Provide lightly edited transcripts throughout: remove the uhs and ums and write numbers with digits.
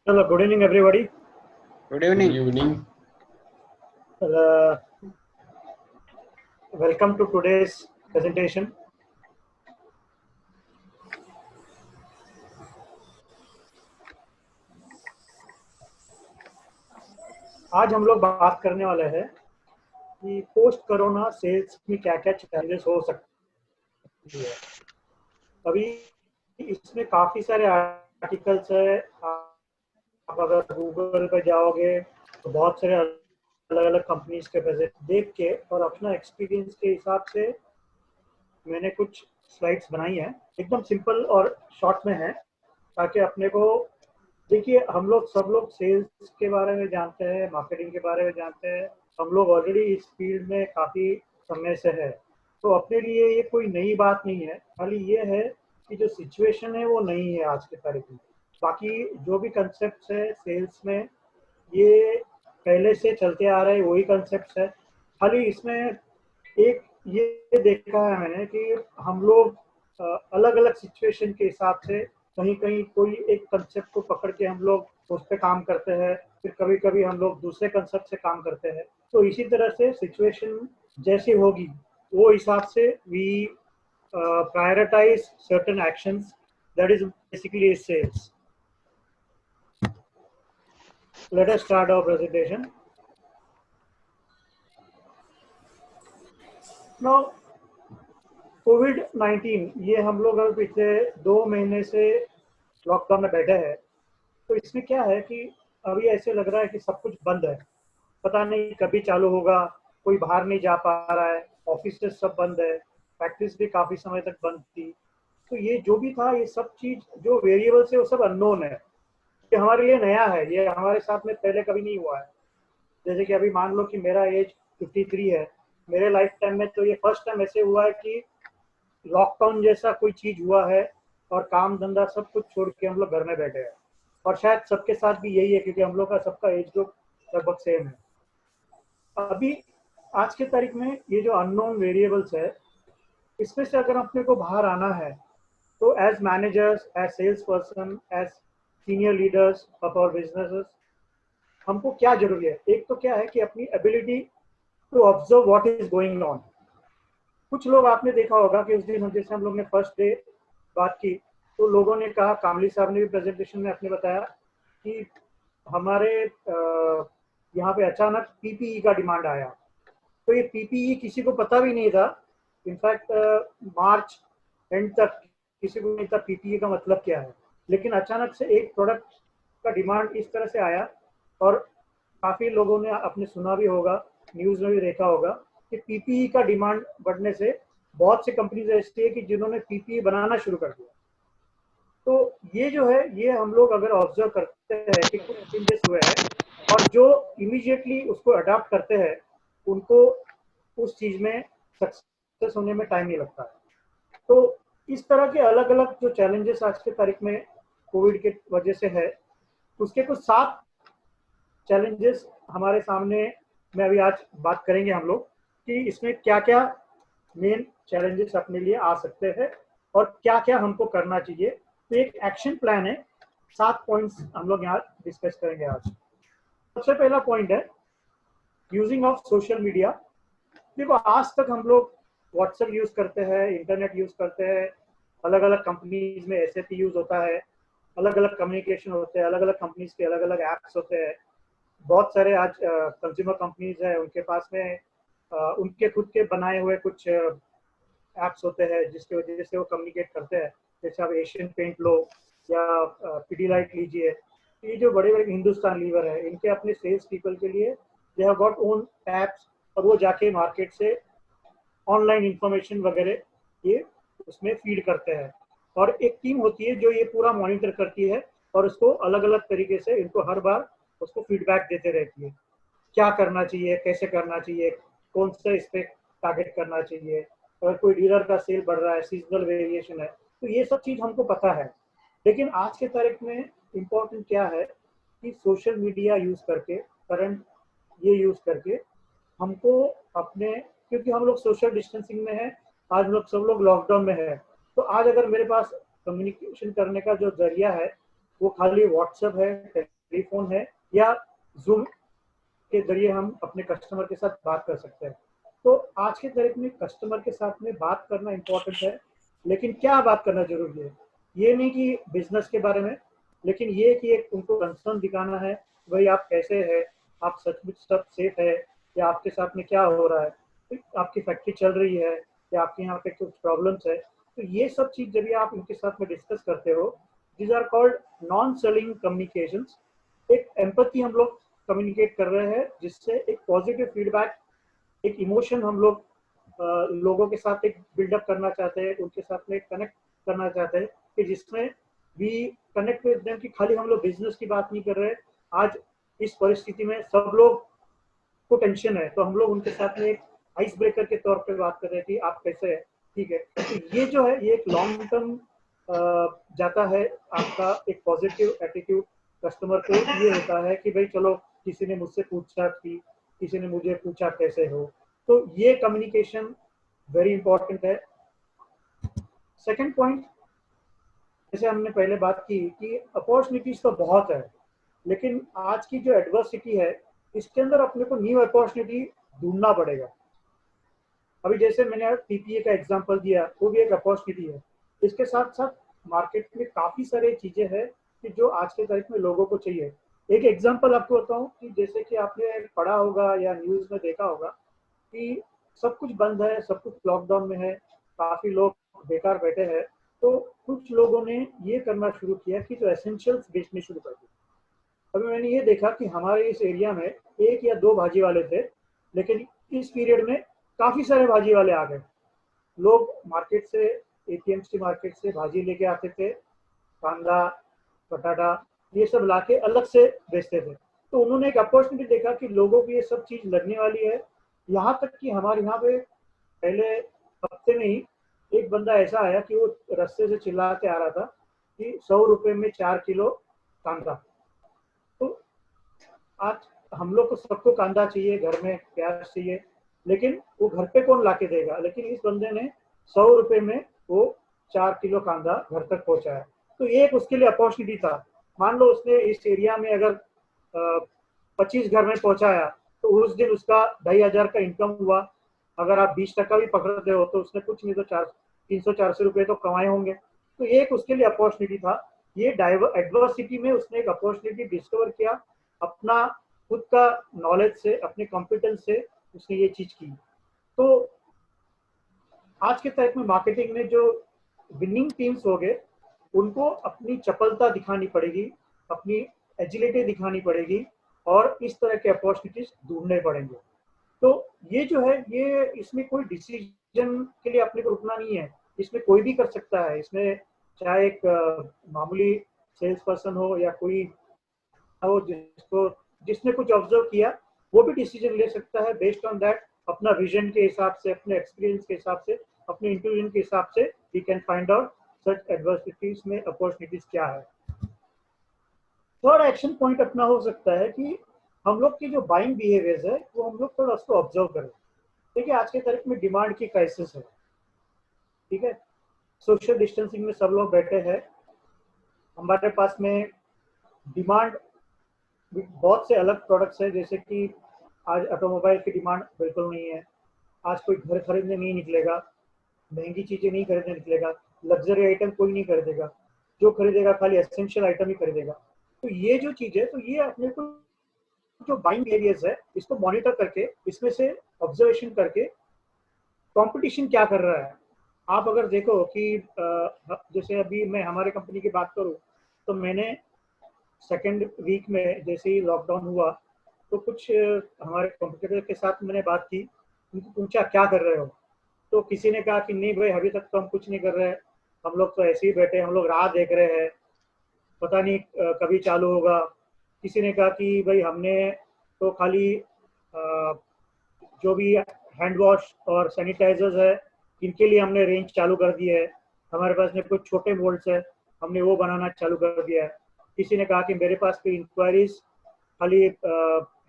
Hello, good evening, everybody. Good Good evening. evening. Uh, Welcome to today's presentation. आज हम लोग बात करने वाले हैं कि पोस्ट कोरोना सेल्स में क्या-क्या चैलेंजेस हो सकती है। अभी इसमें काफ़ी सारे आर्टिकल्स है। आप अगर गूगल पे जाओगे तो बहुत सारे अलग-अलग कंपनीज के प्रेजेंट देख के और अपना एक्सपीरियंस के हिसाब से मैंने कुछ स्लाइड्स बनाई हैं। एकदम सिंपल और शॉर्ट में है ताकि अपने को देखिए हम लोग सब लोग सेल्स के बारे में जानते हैं, मार्केटिंग के बारे में जानते हैं। हम लोग ऑलरेडी इस फील्ड में काफ़ी समय से है, तो अपने लिए ये कोई नई बात नहीं है। खाली ये है कि जो सिचुएशन है वो नहीं है आज की तारीख में। बाकी जो भी कंसेप्ट है सेल्स में ये पहले से चलते आ रहे वही कंसेप्ट है। खाली इसमें एक ये देखा है मैंने कि हम लोग अलग अलग सिचुएशन के हिसाब से कहीं कहीं कोई एक कंसेप्ट को पकड़ के हम लोग उस पर काम करते हैं, फिर कभी कभी हम लोग दूसरे कंसेप्ट से काम करते हैं। तो इसी तरह से सिचुएशन जैसी होगी वो हिसाब से we prioritize certain actions, that is basically sales. Let us start our presentation now. कोविड-19 ये हम लोग अभी पिछले 2 महीने से लॉकडाउन में बैठे हैं। तो इसमें क्या है कि अभी ऐसे लग रहा है कि सब कुछ बंद है, पता नहीं कभी चालू होगा। कोई बाहर नहीं जा पा रहा है, ऑफिस सब बंद है, फैक्ट्रीज भी काफ़ी समय तक बंद थी। तो ये जो भी था ये सब चीज़ जो वेरिएबल्स है वो सब अननोन है। ये हमारे लिए नया है, ये हमारे साथ में पहले कभी नहीं हुआ है। जैसे कि अभी मान लो कि मेरा एज 53 है, मेरे लाइफ टाइम में तो ये फर्स्ट टाइम ऐसे हुआ है कि लॉकडाउन जैसा कोई चीज हुआ है और काम धंधा सब कुछ छोड़ के हम लोग घर में बैठे हैं। और शायद सबके साथ भी यही है क्योंकि हम लोग का सबका एज ग्रुप लगभग सेम है। अभी आज के तारीख में ये जो अननोन वेरिएबल्स है इसमें से अगर अपने को बाहर आना है तो as managers, as sales person, as senior leaders of our businesses हमको क्या जरूरी है। एक तो क्या है कि अपनी ability to observe what is going on. कुछ लोग आपने देखा होगा कि उस दिन जैसे हम लोग ने फर्स्ट डे बात की तो लोगों ने कहा, कामली साहब ने भी प्रेजेंटेशन में आपने बताया कि हमारे यहाँ पे अचानक पीपीई का डिमांड आया। तो ये पीपीई किसी को पता भी नहीं था। इनफैक्ट मार्च एंड तक किसी को नहीं था पीपीई का मतलब क्या है। लेकिन अचानक से एक प्रोडक्ट का डिमांड इस तरह से आया और काफ़ी लोगों ने आपने सुना भी होगा, न्यूज़ में भी देखा होगा कि पीपीई का डिमांड बढ़ने से बहुत सी कंपनीज ऐसी है कि जिन्होंने पीपीई बनाना शुरू कर दिया। तो ये जो है ये हम लोग अगर ऑब्जर्व करते हैं कि कुछ चेंजेस हुए हैं और जो इमीडिएटली उसको अडॉप्ट करते हैं उनको उस चीज़ में सक्सेस होने में टाइम नहीं लगता है। तो इस तरह के अलग अलग जो चैलेंजेस आज के तारीख में कोविड के वजह से है उसके कुछ 7 चैलेंजेस हमारे सामने में अभी आज बात करेंगे हम लोग कि इसमें क्या क्या मेन चैलेंजेस अपने लिए आ सकते हैं और क्या क्या हमको करना चाहिए। तो एक एक्शन प्लान है, 7 पॉइंट्स हम लोग यहाँ डिस्कस करेंगे आज। सबसे पहला पॉइंट है यूजिंग ऑफ सोशल मीडिया। देखो आज तक हम लोग व्हाट्सएप यूज करते हैं, इंटरनेट यूज करते हैं, अलग अलग कंपनीज में एसएपी यूज होता है, अलग अलग कम्युनिकेशन होते हैं, अलग अलग कंपनीज के अलग अलग ऐप्स होते हैं। बहुत सारे आज कंज्यूमर कंपनीज है उनके पास में उनके खुद के बनाए हुए कुछ ऐप्स होते हैं जिसकी वजह से वो कम्युनिकेट करते हैं। जैसे आप एशियन पेंट लो या पीडीलाइट लीजिए, ये जो बड़े बड़े हिंदुस्तान लीवर है इनके अपने सेल्स पीपल के लिए they have got own apps और वो जाके मार्केट से ऑनलाइन इंफॉर्मेशन वगैरह ये उसमें फीड करते हैं। और एक टीम होती है जो ये पूरा मॉनिटर करती है और उसको अलग अलग तरीके से इनको हर बार उसको फीडबैक देते रहती है, क्या करना चाहिए, कैसे करना चाहिए, कौन सा इस पे टारगेट करना चाहिए। अगर कोई डीलर का सेल बढ़ रहा है, सीजनल वेरिएशन है, तो ये सब चीज़ हमको पता है। लेकिन आज के तारीख में इम्पोर्टेंट क्या है कि सोशल मीडिया यूज़ करके, करंट ये यूज़ करके हमको अपने, क्योंकि हम लोग सोशल डिस्टेंसिंग में है, आज सब लोग लॉकडाउन में है, तो आज अगर मेरे पास कम्युनिकेशन करने का जो जरिया है वो खाली व्हाट्सएप है, टेलीफोन है, या जूम के जरिए हम अपने कस्टमर के साथ बात कर सकते हैं। तो आज के तारीख में कस्टमर के साथ में बात करना इम्पोर्टेंट है, लेकिन क्या बात करना जरूरी है, ये नहीं कि बिजनेस के बारे में, लेकिन ये कि एक उनको कंसर्न दिखाना है, भाई आप कैसे है, आप सचमुच सब सेफ है, या आपके साथ में क्या हो रहा है, आपकी फैक्ट्री चल रही है, या आपके यहाँ पे कुछ प्रॉब्लम्स है। तो ये सब चीज जब भी आप उनके साथ में डिस्कस करते हो, these are called non selling communications. एक एम्पैथी हम लोग कम्युनिकेट कर रहे हैं, जिससे एक पॉजिटिव फीडबैक, एक इमोशन हम लोग लोगों के साथ एक बिल्डअप करना चाहते हैं, उनके साथ में कनेक्ट करना चाहते हैं, कि जिसमें वी कनेक्ट विद देम, कि खाली हम लोग बिजनेस की बात नहीं कर रहे। आज इस परिस्थिति में सब लोग को टेंशन है, तो हम लोग उनके साथ में एक आइस ब्रेकर के तौर पे बात कर रहे हैं कि आप कैसे हैं, ठीक है। तो ये जो है ये एक लॉन्ग टर्म जाता है, आपका एक पॉजिटिव एटीट्यूड कस्टमर को ये होता है कि भाई चलो, किसी ने मुझसे पूछा कि किसी ने मुझे पूछा कैसे हो। तो ये कम्युनिकेशन वेरी इंपॉर्टेंट है। सेकंड पॉइंट, जैसे हमने पहले बात की कि अपॉर्चुनिटीज तो बहुत है, लेकिन आज की जो एडवर्सिटी है, इसके अंदर अपने को न्यू अपॉर्चुनिटी ढूंढना पड़ेगा। अभी जैसे मैंने पीपीए का एग्जांपल दिया, वो भी एक अपॉर्चुनिटी है। इसके साथ साथ मार्केट में काफी सारे चीजें हैं कि जो आज के तारीख में लोगों को चाहिए। एक एग्जांपल आपको बताऊं कि जैसे कि आपने पढ़ा होगा या न्यूज में देखा होगा कि सब कुछ बंद है, सब कुछ लॉकडाउन में है, काफी लोग बेकार बैठे हैं। तो कुछ लोगों ने ये करना शुरू किया कि जो एसेंशियल्स बेचने शुरू कर दिए। अभी मैंने ये देखा कि हमारे इस एरिया में एक या दो भाजी वाले थे, लेकिन इस पीरियड में काफी सारे भाजी वाले आ गए। लोग मार्केट से, एपीएमसी मार्केट से भाजी लेके आते थे, कांदा, पटाटा, ये सब लाके अलग से बेचते थे। तो उन्होंने एक अपॉर्चुनिटी देखा कि लोगों को ये सब चीज लगने वाली है। यहाँ तक कि हमारे यहाँ पे पहले हफ्ते में ही एक बंदा ऐसा आया कि वो रास्ते से चिल्ला के आ रहा था कि 100 रुपए में 4 किलो कांदा। तो आज हम लोग को सबको कांदा चाहिए, घर में प्याज चाहिए, लेकिन वो घर पे कौन लाके देगा। लेकिन इस बंदे ने 100 रुपए में वो 4 किलो कांदा घर तक पहुंचाया। तो ये एक उसके लिए अपॉर्चुनिटी था। मान लो उसने इस एरिया में अगर 25 घर में पहुंचाया, तो उस दिन उसका 2,500 का इनकम हुआ। अगर आप 20% भी पकड़ते हो तो उसने कुछ नहीं तो 300-400 रुपए तो कमाए होंगे। तो एक उसके लिए अपॉर्चुनिटी था। ये एडवर्सिटी में उसने एक अपॉर्चुनिटी डिस्कवर किया, अपना खुद का नॉलेज से, अपने कॉम्पिटेंस से उसने ये चीज की। तो आज के टाइप में मार्केटिंग में जो विनिंग टीम्स हो गए, उनको अपनी चपलता दिखानी पड़ेगी, अपनी एजिलिटी दिखानी पड़ेगी, और इस तरह के अपॉर्चुनिटीज ढूंढने पड़ेंगे। तो ये जो है, ये इसमें कोई डिसीजन के लिए अपने को रुकना नहीं है, इसमें कोई भी कर सकता है। इसमें चाहे एक मामूली सेल्स पर्सन हो या कोई हो जिसने कुछ ऑब्जर्व किया, वो भी डिसीजन ले सकता है बेस्ड ऑन दैट, अपना विजन के हिसाब से, अपने एक्सपीरियंस के हिसाब से, अपने इंट्यूजन के हिसाब से we can find out such adversities में अपॉर्चुनिटीज क्या है। थर्ड एक्शन पॉइंट अपना हो सकता है कि हम लोग की जो बाइंग बिहेवियर्स है, वो हम लोग थोड़ा उसको ऑब्जर्व करें। देखिए आज के तारीख में डिमांड की क्राइसिस है, ठीक है। सोशल डिस्टेंसिंग में सब लोग बैठे हैं, हमारे पास में डिमांड बहुत से अलग प्रोडक्ट्स है। जैसे कि आज ऑटोमोबाइल की डिमांड बिल्कुल नहीं है, आज कोई घर खरीदने नहीं निकलेगा, महंगी चीजें नहीं खरीदने निकलेगा, लग्जरी आइटम कोई नहीं खरीदेगा, जो खरीदेगा खाली एसेंशियल आइटम ही खरीदेगा। तो ये जो चीज है, तो ये अपने को जो बाइंग एरियाज है, इसको मॉनिटर करके, इसमें से ऑब्जर्वेशन करके कंपटीशन क्या कर रहा है। आप अगर देखो कि जैसे अभी मैं हमारे कंपनी की बात करूं, तो मैंने सेकेंड वीक में जैसे ही लॉकडाउन हुआ, तो कुछ हमारे कंपटीटर के साथ मैंने बात की, उनको पूछा क्या कर रहे हो। तो किसी ने कहा कि नहीं भाई, अभी तक तो हम कुछ नहीं कर रहे हैं, हम लोग तो ऐसे ही बैठे हैं, हम लोग राह देख रहे हैं, पता नहीं कभी चालू होगा। किसी ने कहा कि भाई हमने तो खाली जो भी हैंड वॉश और सैनिटाइजर्स है, इनके लिए हमने रेंज चालू कर दी है, हमारे पास में कुछ छोटे मोल्ड्स है, हमने वो बनाना चालू कर दिया है। किसी ने कहा कि मेरे पास भी इंक्वायरीज खाली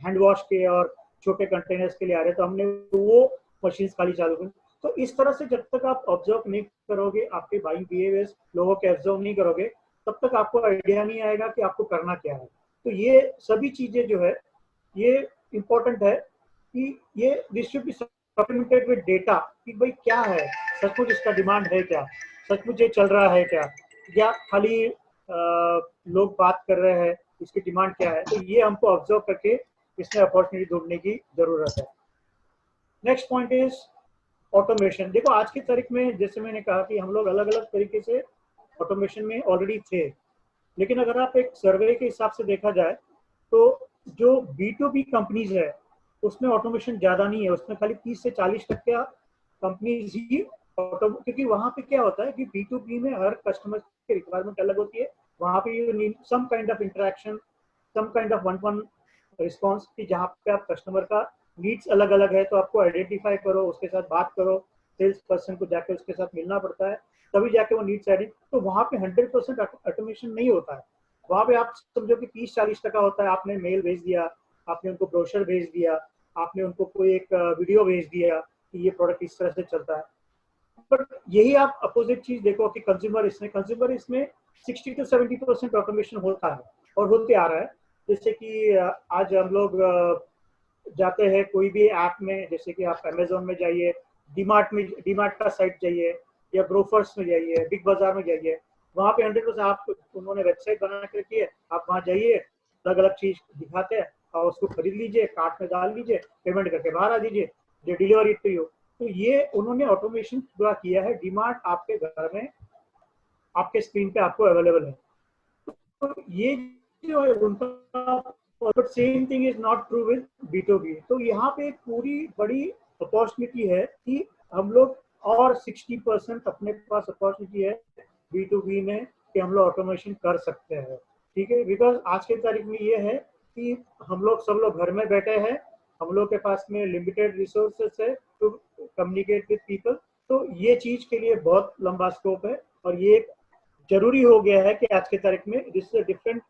हैंड वॉश के और छोटे कंटेनर्स के लिए आ रहे, तो हमने वो मशीन खाली चालू कर। तो इस तरह से जब तक आप ऑब्जर्व नहीं करोगे, आपके बाइंग बिहेवियर्स लोगों के ऑब्जर्व नहीं करोगे, तब तक आपको आइडिया नहीं आएगा कि आपको करना क्या है। तो ये सभी चीजें जो है ये इम्पोर्टेंट है कि ये this should be supplemented with data कि भाई क्या है, सचमुच इसका डिमांड है क्या, सचमुच ये चल रहा है क्या, या खाली लोग बात कर रहे हैं, इसकी डिमांड क्या है। तो ये हमको ऑब्जर्व करके इसमें अपॉर्चुनिटी ढूंढने की जरूरत है। Next point is automation. देखो आज की तारीख में जैसे मैंने कहा कि हम लोग अलग अलग तरीके से ऑटोमेशन में ऑलरेडी थे, लेकिन अगर आप एक सर्वे के हिसाब से देखा जाए तो जो B2B कंपनीज है उसमें ऑटोमेशन ज़्यादा नहीं है, उसमें खाली 30 से 40% कंपनीज ही क्योंकि वहाँ पे क्या होता है कि B2B में हर कस्टमर की रिक्वायरमेंट अलग होती है। वहाँ पे you need some kind of interaction, some kind of one one response कि जहाँ पे आप कस्टमर का नीड्स अलग अलग है तो आपको आइडेंटिफाई करो, उसके साथ बात करो, सेल्स पर्सन को जाके उसके साथ मिलना पड़ता है तभी जाके वो नीड्स आइडेंट। तो वहाँ पे 100% ऑटोमेशन नहीं होता है। वहाँ पे आप समझो कि 30-40% होता है। आपने मेल भेज दिया, आपने उनको ब्रोशर भेज दिया, आपने उनको कोई एक वीडियो भेज दिया कि ये प्रोडक्ट इस तरह से चलता है। बट यही आप अपोजिट चीज देखो कि कंज्यूमर इसमें 60 to 70% ऑटोमेशन होता है और होते आ रहा है। जैसे कि आज हम लोग जाते हैं कोई भी ऐप में, जैसे कि आप अमेजोन में जाइए, डीमार्ट का साइट जाइए, या ग्रोफर्स में जाइए, बिग बाजार में जाइए, वहाँ पे 100% आप उन्होंने वेबसाइट बना के रखी है, आप वहाँ जाइए, अलग अलग चीज दिखाते हैं और उसको खरीद लीजिए, कार्ट में डाल लीजिए, पेमेंट करके बाहर आ दीजिए, जो डिलीवरी टू यू। तो ये उन्होंने ऑटोमेशन पूरा किया है। डीमार्ट आपके घर में आपके स्क्रीन पे आपको अवेलेबल है। तो ये जो है उनका, but same thing is not true with B2B। तो यहाँ पे एक पूरी बड़ी अपॉर्चुनिटी है कि हम लोग और 60% अपने पास अपॉर्चुनिटी है B2B में कि हम लोग ऑटोमेशन कर सकते हैं। ठीक है, बिकॉज आज के तारीख में ये है कि हम लोग सब लोग घर में बैठे हैं, हम लोग के पास में लिमिटेड रिसोर्सेस है टू कम्युनिकेट विद पीपल। तो ये चीज के लिए बहुत लंबा स्कोप है और ये जरूरी हो गया है कि आज की तारीख में this is a different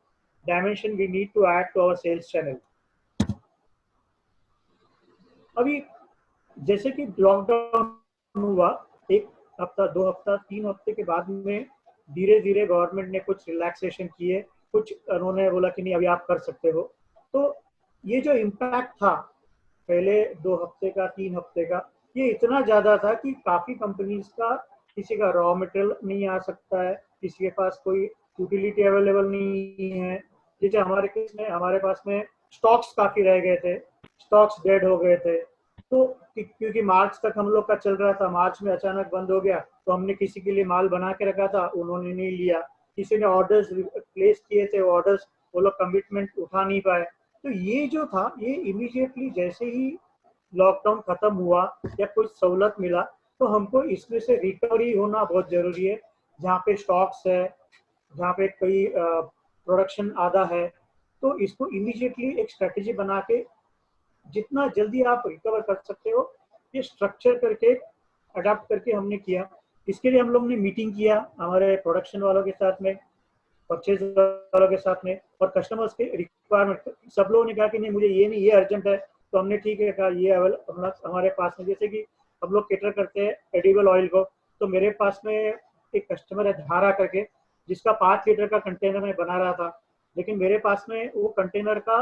dimension we need to add to our sales channel. अभी जैसे कि लॉकडाउन हुआ, एक हफ्ता, 2 हफ्ता, 3 हफ्ते के बाद में धीरे धीरे गवर्नमेंट ने कुछ रिलैक्सेशन किए, कुछ उन्होंने बोला कि नहीं अभी आप कर सकते हो। तो ये जो इम्पैक्ट था पहले 2 हफ्ते का, 3 हफ्ते का, ये इतना ज्यादा था कि काफी कंपनीज का किसी का रॉ मटेरियल नहीं आ सकता है, किसी के पास कोई यूटिलिटी अवेलेबल नहीं है। जैसे हमारे केस में हमारे पास में स्टॉक्स काफी रह गए थे, स्टॉक्स डेड हो गए थे। तो क्योंकि मार्च तक हम लोग का चल रहा था, मार्च में अचानक बंद हो गया, तो हमने किसी के लिए माल बना के रखा था, उन्होंने नहीं लिया। किसी ने ऑर्डर्स प्लेस किए थे, ऑर्डर्स वो लोग कमिटमेंट उठा नहीं पाए। तो ये जो था ये इमीडिएटली जैसे ही लॉकडाउन खत्म हुआ या कुछ सहूलत मिला तो हमको इसमें से रिकवरी होना बहुत जरूरी है। जहाँ पे स्टॉक्स है, जहाँ पे कोई प्रोडक्शन आधा है, तो इसको इमीडिएटली एक स्ट्रेटेजी बना के जितना जल्दी आप रिकवर कर सकते हो ये स्ट्रक्चर करके अडाप्ट करके हमने किया। इसके लिए हम लोग ने मीटिंग किया हमारे प्रोडक्शन वालों के साथ में, परचेज वालों के साथ में, और कस्टमर्स के रिक्वायरमेंट सब लोगों ने कहा कि नहीं मुझे ये नहीं, ये अर्जेंट है। तो हमने ठीक है कहा ये हमारे पास में, जैसे कि हम लोग केटर करते हैं एडिबल ऑयल को, तो मेरे पास में एक कस्टमर है धारा करके जिसका 5 लीटर का कंटेनर मैं बना रहा था, लेकिन मेरे पास में वो कंटेनर का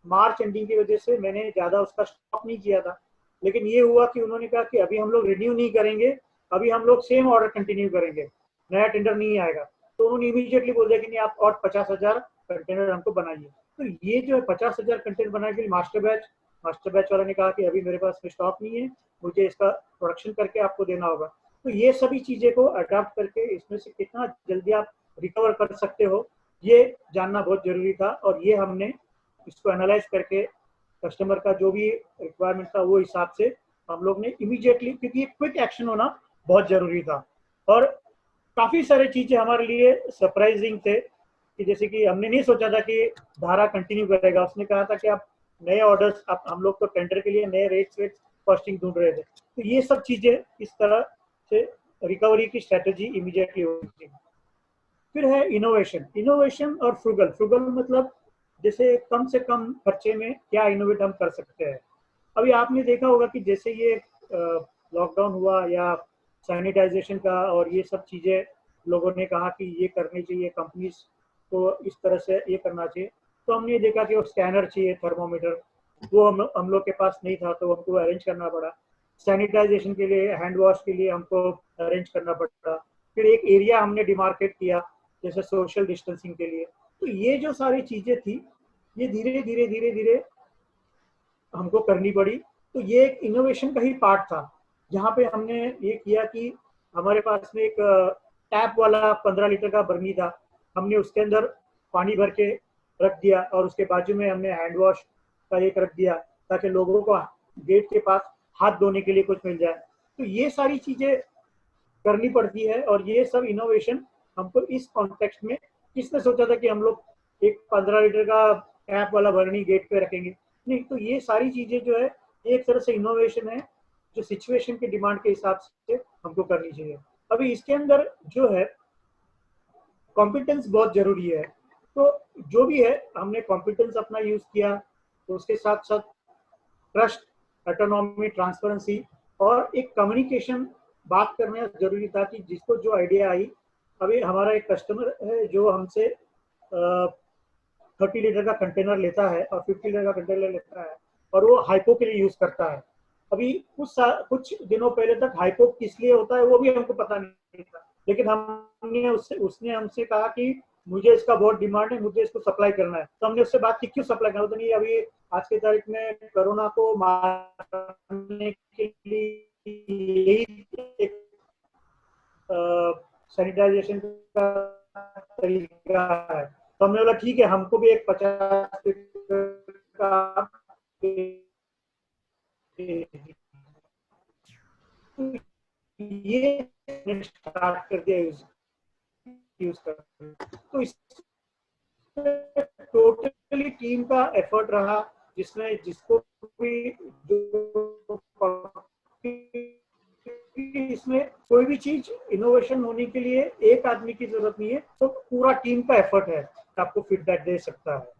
मार्च एंडिंग की वजह से मैंने ज्यादा उसका स्टॉक नहीं किया था। लेकिन ये हुआ कि उन्होंने कहा कि अभी हम लोग रिन्यू नहीं करेंगे, अभी हम लोग सेम ऑर्डर कंटिन्यू करेंगे, नया टेंडर नहीं आएगा। तो उन्होंने इमीडिएटली बोल दिया कि नहीं आप और 50,000 कंटेनर हमको बनाइए। तो ये जो है 50,000 कंटेनर बनाने के लिए मास्टर बैच वाला ने कहा कि अभी मेरे पास स्टॉक नहीं है, मुझे इसका प्रोडक्शन करके आपको देना होगा। तो ये सभी चीजें को अडॉप्ट करके इसमें से कितना जल्दी आप रिकवर कर सकते हो ये जानना बहुत जरूरी था, और ये हमने इसको एनालाइज करके कस्टमर का जो भी रिक्वायरमेंट था वो हिसाब से हम लोग ने इमीडिएटली, क्योंकि क्विक एक्शन होना बहुत जरूरी था। और काफी सारी चीजें हमारे लिए सरप्राइजिंग थे कि जैसे कि हमने नहीं सोचा था कि धारा कंटिन्यू करेगा। उसने कहा था कि आप नए ऑर्डर्स, आप हम लोग तो टेंडर के लिए नए रेट्स कॉस्टिंग ढूंढ रहे थे। तो ये सब चीजें इस तरह से रिकवरी की स्ट्रेटेजी इमीडिएटली होती है। फिर है इनोवेशन और फ्रूगल मतलब जैसे कम से कम खर्चे में क्या इनोवेट हम कर सकते हैं। अभी आपने देखा होगा कि जैसे ये लॉकडाउन हुआ या सैनिटाइजेशन का और ये सब चीजें लोगों ने कहा कि ये करनी चाहिए, कंपनीज को इस तरह से ये करना चाहिए। तो हमने देखा कि वो स्कैनर चाहिए, थर्मोमीटर, वो हम लोग के पास नहीं था, तो हमको अरेंज करना पड़ा। सैनिटाइजेशन के लिए, हैंड वॉश के लिए हमको अरेंज करना पड़ा। फिर एक एरिया हमने डिमार्केट किया जैसे सोशल डिस्टेंसिंग के लिए। तो ये जो सारी चीजें थी, ये धीरे धीरे धीरे धीरे हमको करनी पड़ी। तो ये एक इनोवेशन का ही पार्ट था, जहाँ पे हमने ये किया कि हमारे पास में एक टैप वाला 15 लीटर का बर्मी था, हमने उसके अंदर पानी भर के रख दिया और उसके बाजू में हमने हैंड वॉश का एक रख दिया, ताकि लोगों को गेट के पास हाथ धोने के लिए कुछ मिल जाए। तो ये सारी चीजें करनी पड़ती है, और ये सब इनोवेशन हमको इस कॉन्टेक्स्ट में, किसने सोचा था कि हम लोग एक 15 लीटर का टैप वाला बर्नी गेट पे रखेंगे? नहीं, तो ये सारी चीजें जो है एक तरह से इनोवेशन है, जो सिचुएशन के डिमांड के हिसाब से हमको करनी चाहिए। अभी इसके अंदर जो है कॉम्पिटेंस बहुत जरूरी है। तो जो भी है हमने कॉम्पिटेंस अपना यूज किया, तो उसके साथ साथ ट्रस्ट, ऑटोनॉमी, ट्रांसपेरेंसी और एक कम्युनिकेशन बात करना जरूरी था कि जिसको जो आइडिया आई। अभी हमारा एक कस्टमर है जो हमसे 30 लीटर का कंटेनर लेता है और 50 लीटर का कंटेनर लेता है, और वो हाइपो के लिए यूज करता है। अभी कुछ दिनों पहले तक हाइपो किस लिए होता है वो भी हमको पता नहीं था, लेकिन हमने उसने हमसे कहा कि मुझे इसका बहुत डिमांड है, मुझे इसको सप्लाई करना है। तो हमने उससे बात की क्यों सप्लाई करना, तो नहीं अभी आज के तारीख में कोरोना को मारने के लिए यही एक सैनिटाइजेशन का तरीका है। तो हमने बोला ठीक है, हमको भी एक 50 का ये स्टार्ट कर दिया यूज कर। तो इस टोटली टीम का एफर्ट रहा, जिसमें जिसको भी जो इसमें कोई भी चीज इनोवेशन होने के लिए एक आदमी की जरूरत नहीं है, तो पूरा टीम का एफर्ट है, आपको फीडबैक दे सकता है।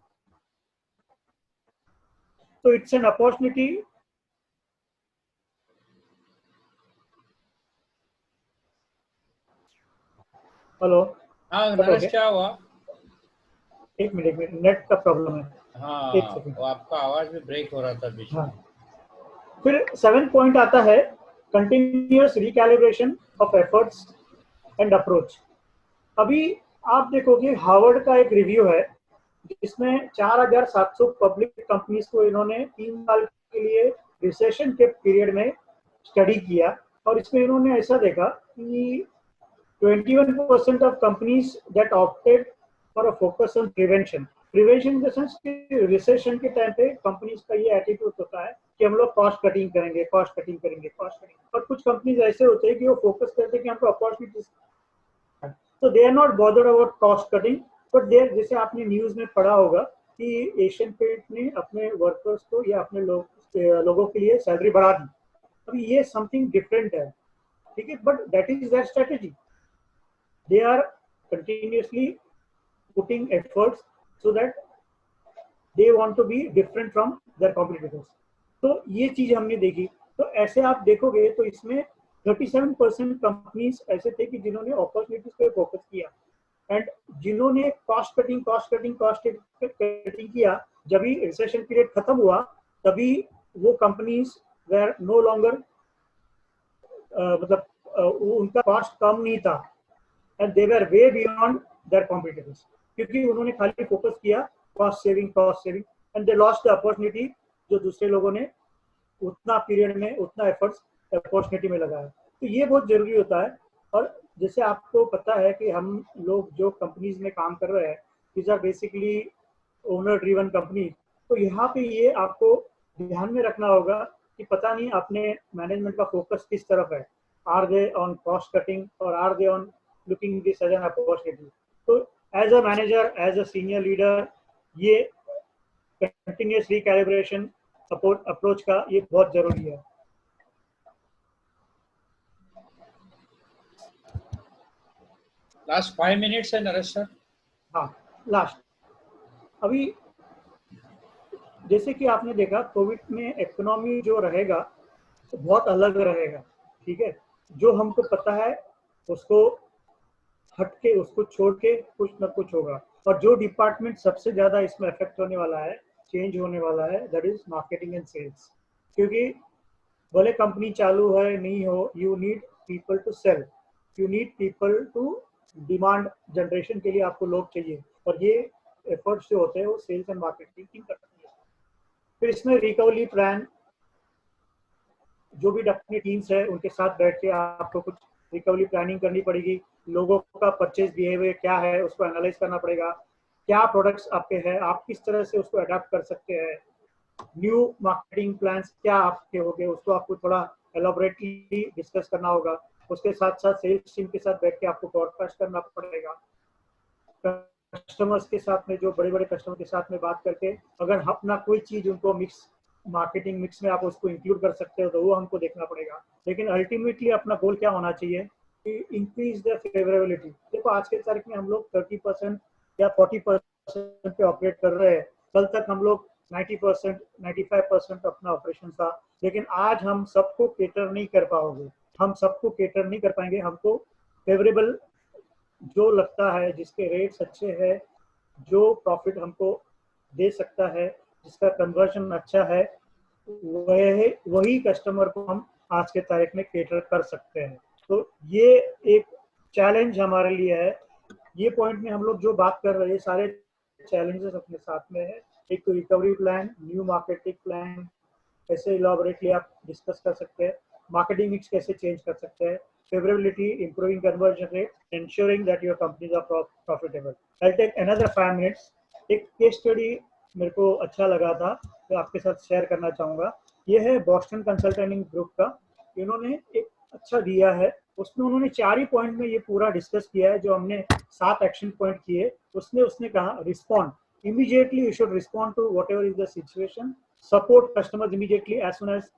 तो इट्स एन अपॉर्चुनिटी। हेलो, हाँ कट हो नरेश, गया? क्या हुआ? एक मिनट, नेट का प्रॉब्लम है। एक हाँ, सेकंड। वो आपका आवाज भी ब्रेक हो रहा था बीच हाँ, में। फिर 7 पॉइंट आता है, continuous recalibration of efforts and approach. अभी आप देखोगे हार्वर्ड का एक रिव्यू है, जिसमें 4700 पब्लिक कंपनीज को इन्होंने 3 साल के लिए रिसेशन के पीरियड में स्टडी किया, और इसमें इन्होंने ऐसा देखा कि 21% of companies that opted for a focus on prevention. Prevention in the sense कि रिसेशन के टाइम पे कंपनीज का ये एटीट्यूड होता है कि हम लोग कॉस्ट कटिंग करेंगे, कॉस्ट कटिंग करेंगे, कॉस्ट कटिंग। और कुछ कंपनीज ऐसे होते हैं कि वो फोकस करते हैं कि हमको अपॉर्चुनिटीज, तो they are not bothered about cost cutting, but there, जैसे आपने न्यूज में पढ़ा होगा कि एशियन पेंट ने अपने वर्कर्स को या अपने लोगों के लिए सैलरी बढ़ा दी। अभी ये समथिंग डिफरेंट है, ठीक है, but that is their strategy. They are continuously putting efforts so that they want to be different from their competitors. तो ये चीज हमने देखी। तो ऐसे आप देखोगे तो इसमें 37% कंपनीज ऐसे थे कि जिन्होंने अपॉर्चुनिटीज पे फोकस किया, एंड जिन्होंने कॉस्ट कटिंग किया, जब भी रिसेशन पीरियड खत्म हुआ तभी वो कंपनीज वेर नो लॉन्गर, मतलब उनका कॉस्ट कम नहीं था, and they were way beyond their competitors, क्योंकि उन्होंने खाली फोकस किया cost saving, and they lost the opportunity जो दूसरे लोगों ने उतना पीरियड में उतना एफर्ट्स अपॉर्चुनिटी में लगाया। तो ये बहुत जरूरी होता है। और जैसे आपको पता है कि हम लोग जो कंपनीज में काम कर रहे हैं, these are basically owner driven company. तो यहाँ पे ये आपको ध्यान में रखना होगा कि पता नहीं अपने मैनेजमेंट का फोकस किस तरफ है, are they on cost cutting और are they on looking this as an opportunity. So as a manager, as a senior leader, ये continuous recalibration approach का ये बहुत जरूरी है। लास्ट 5 मिनट्स है नरेश सर। हाँ, लास्ट। अभी जैसे कि आपने देखा कोविड में इकोनॉमी जो रहेगा तो बहुत अलग रहेगा, ठीक है। जो हमको पता है उसको हट के, उसको छोड़ के कुछ ना कुछ होगा। और जो डिपार्टमेंट सबसे ज्यादा इसमें अफेक्ट होने वाला है, चेंज होने वाला है, that is marketing and sales. क्योंकि भले कंपनी चालू है नहीं हो, you need people to sell, you need people to demand generation के लिए आपको लोग चाहिए, और ये एफर्ट्स जो होते हैं वो सेल्स एंड मार्केटिंग टीम करती है। फिर इसमें रिकवरी प्लान, जो भी अपनी टीम्स है उनके साथ बैठ के आपको कुछ रिकवरी प्लानिंग करनी पड़ेगी। लोगों का परचेज बिहेवियर क्या है उसको एनालाइज करना पड़ेगा, क्या प्रोडक्ट्स आपके हैं, आप किस तरह से उसको अडाप्ट कर सकते हैं, न्यू मार्केटिंग प्लान्स क्या आपके होंगे, उसको आपको थोड़ा एलोबरेटली डिस्कस करना होगा। उसके साथ साथ सेल्स टीम के साथ बैठ के आपको पॉडकास्ट करना पड़ेगा, कस्टमर्स के साथ में, जो बड़े बड़े कस्टमर के साथ में बात करके अगर अपना कोई चीज उनको मिक्स मार्केटिंग मिक्स में आप उसको इंक्लूड कर सकते हो तो वो हमको देखना पड़ेगा। लेकिन अल्टीमेटली अपना गोल क्या होना चाहिए कि इंक्रीज द फेवरेबिलिटी। देखो आज के तारीख में हम लोग 30% या 40% पे ऑपरेट कर रहे हैं, कल तक हम लोग 90% 95% अपना ऑपरेशन था, लेकिन आज हम सबको केटर नहीं कर पाओगे, हम सबको केटर नहीं कर पाएंगे। हमको फेवरेबल जो लगता है, जिसके रेट्स अच्छे हैं, जो प्रॉफिट हमको दे सकता है, जिसका कन्वर्जन अच्छा है, वही कस्टमर को हम आज के तारीख में केटर कर सकते हैं। तो ये एक चैलेंज हमारे लिए है। ये पॉइंट में हम लोग जो बात कर रहे हैं सारे चैलेंजेस अपने साथ में है। एक तो recovery plan, new marketing plan कैसे इलॉबरेटली आप डिस्कस कर सकते हैं, मार्केटिंग मिक्स कैसे चेंज कर सकते हैं, favorability, improving conversion rate, ensuring that your companies are profitable. I'll take another 5 minutes. एक केस स्टडी मेरे को अच्छा लगा था तो आपके साथ शेयर करना चाहूँगा। ये है बॉस्टन कंसल्टिंग ग्रुप का, इन्होंने एक अच्छा दिया है, उसमें उन्होंने 4 ही पॉइंट में ये पूरा डिस्कस किया है जो हमने 7 एक्शन पॉइंट किए। उसने कहा respond immediately, you should respond to whatever is the situation, support customers immediately as soon as,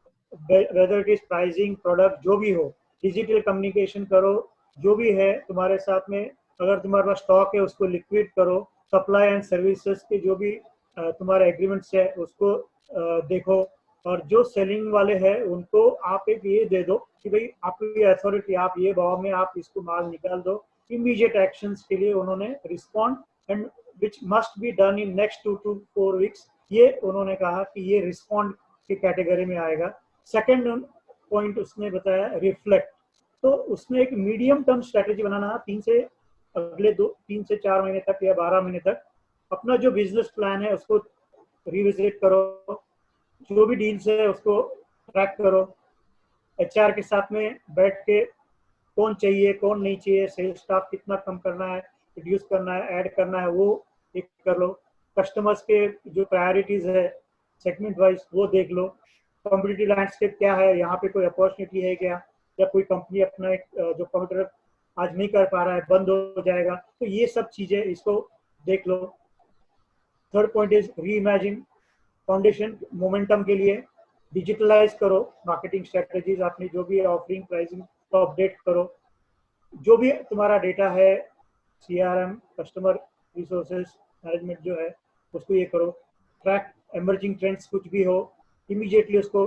whether it is pricing, product, जो भी हो, डिजिटल कम्युनिकेशन करो, जो भी है तुम्हारे साथ में, अगर तुम्हारे पास स्टॉक है उसको लिक्विड करो, सप्लाई एंड सर्विसेज के जो भी तुम्हारे एग्रीमेंट्स है उसको देखो, और जो सेलिंग वाले हैं उनको आप एक ये दे दो कि भाई आपकी अथॉरिटी, आप ये भाव में आप इसको माल निकाल दो। इमीडिएट एक्शंस के लिए उन्होंने respond and which must be done in next 2 to 4 weeks, ये उन्होंने कहा कि ये रिस्पॉन्ड की कैटेगरी में आएगा। सेकेंड पॉइंट उसने बताया रिफ्लेक्ट, तो उसमें एक मीडियम टर्म स्ट्रेटेजी बनाना, 3 से 4 महीने तक या 12 महीने तक अपना जो बिजनेस प्लान है उसको रिविजिट करो, जो भी डील्स है उसको ट्रैक करो, एचआर के साथ में बैठ के कौन चाहिए कौन नहीं चाहिए, सेल्स स्टाफ कितना कम करना है, रिड्यूस करना है, ऐड करना है, वो एक कर लो, कस्टमर्स के जो प्रायोरिटीज है सेगमेंट वाइज वो देख लो, कॉम्पिटिटिव लैंडस्केप क्या है, यहाँ पे कोई अपॉर्चुनिटी है क्या, या कोई कंपनी अपना एक जो कंप्यूटर आज नहीं कर पा रहा है बंद हो जाएगा, तो ये सब चीजें इसको देख लो। Third point is reimagine foundation momentum के लिए, डिजिटलाइज करो मार्केटिंग स्ट्रेटेजीज, आपने जो भी ऑफरिंग प्राइसिंग को अपडेट करो, जो भी तुम्हारा डेटा है CRM कस्टमर रिसोर्सेज मैनेजमेंट जो है उसको ये करो, ट्रैक एमर्जिंग ट्रेंड्स कुछ भी हो इमीडिएटली उसको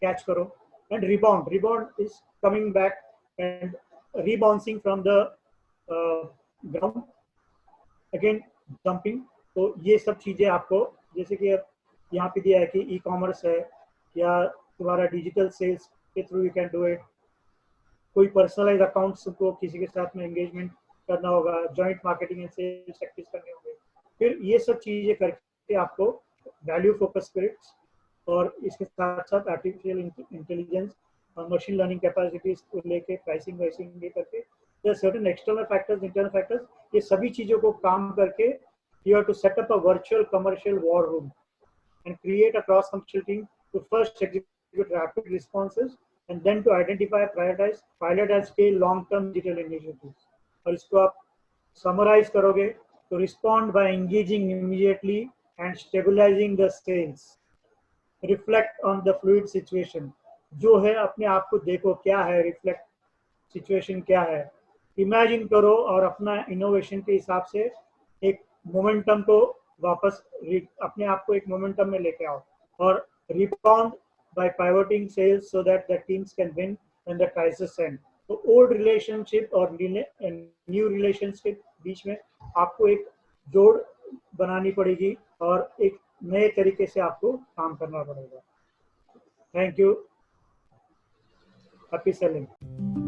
कैच करो, and rebound is coming back and rebouncing from the ground again jumping. तो ये सब चीजें आपको, जैसे कि यहाँ पे दिया है कि ई कॉमर्स है या तुम्हारा डिजिटल सेल्स के through you can do it, कोई पर्सनलाइज अकाउंट्स को किसी के साथ में एंगेजमेंट करना होगा, joint marketing and sales practice करने होंगे। फिर ये सब चीजें करके आपको वैल्यू फोकस स्पिरिट्स और इसके साथ साथ आर्टिफिशियल इंटेलिजेंस और मशीन लर्निंग कैपेसिटीज को लेके प्राइसिंग वाइसिंग ये करके, या certain external factors internal factors, ये सभी चीजों को काम करके you have to set up a virtual commercial war room and create a cross-functional team to first execute rapid responses and then to identify, prioritize, pilot and scale long-term digital initiatives. और इसको आप summarize करोगे तो respond by engaging immediately and stabilizing the sales. Reflect on the fluid situation. जो है अपने आप को देखो क्या है, reflect situation क्या है, imagine करो और अपना innovation के हिसाब से एक momentum को वापस अपने आप को एक मोमेंटम में लेके आओ, और rebound by pivoting sales so that the teams can win when the crisis ends. तो ओल्ड रिलेशनशिप और न्यू रिलेशनशिप बीच में आपको एक जोड़ बनानी पड़ेगी और एक नए तरीके से आपको काम करना पड़ेगा। Thank you. Happy selling.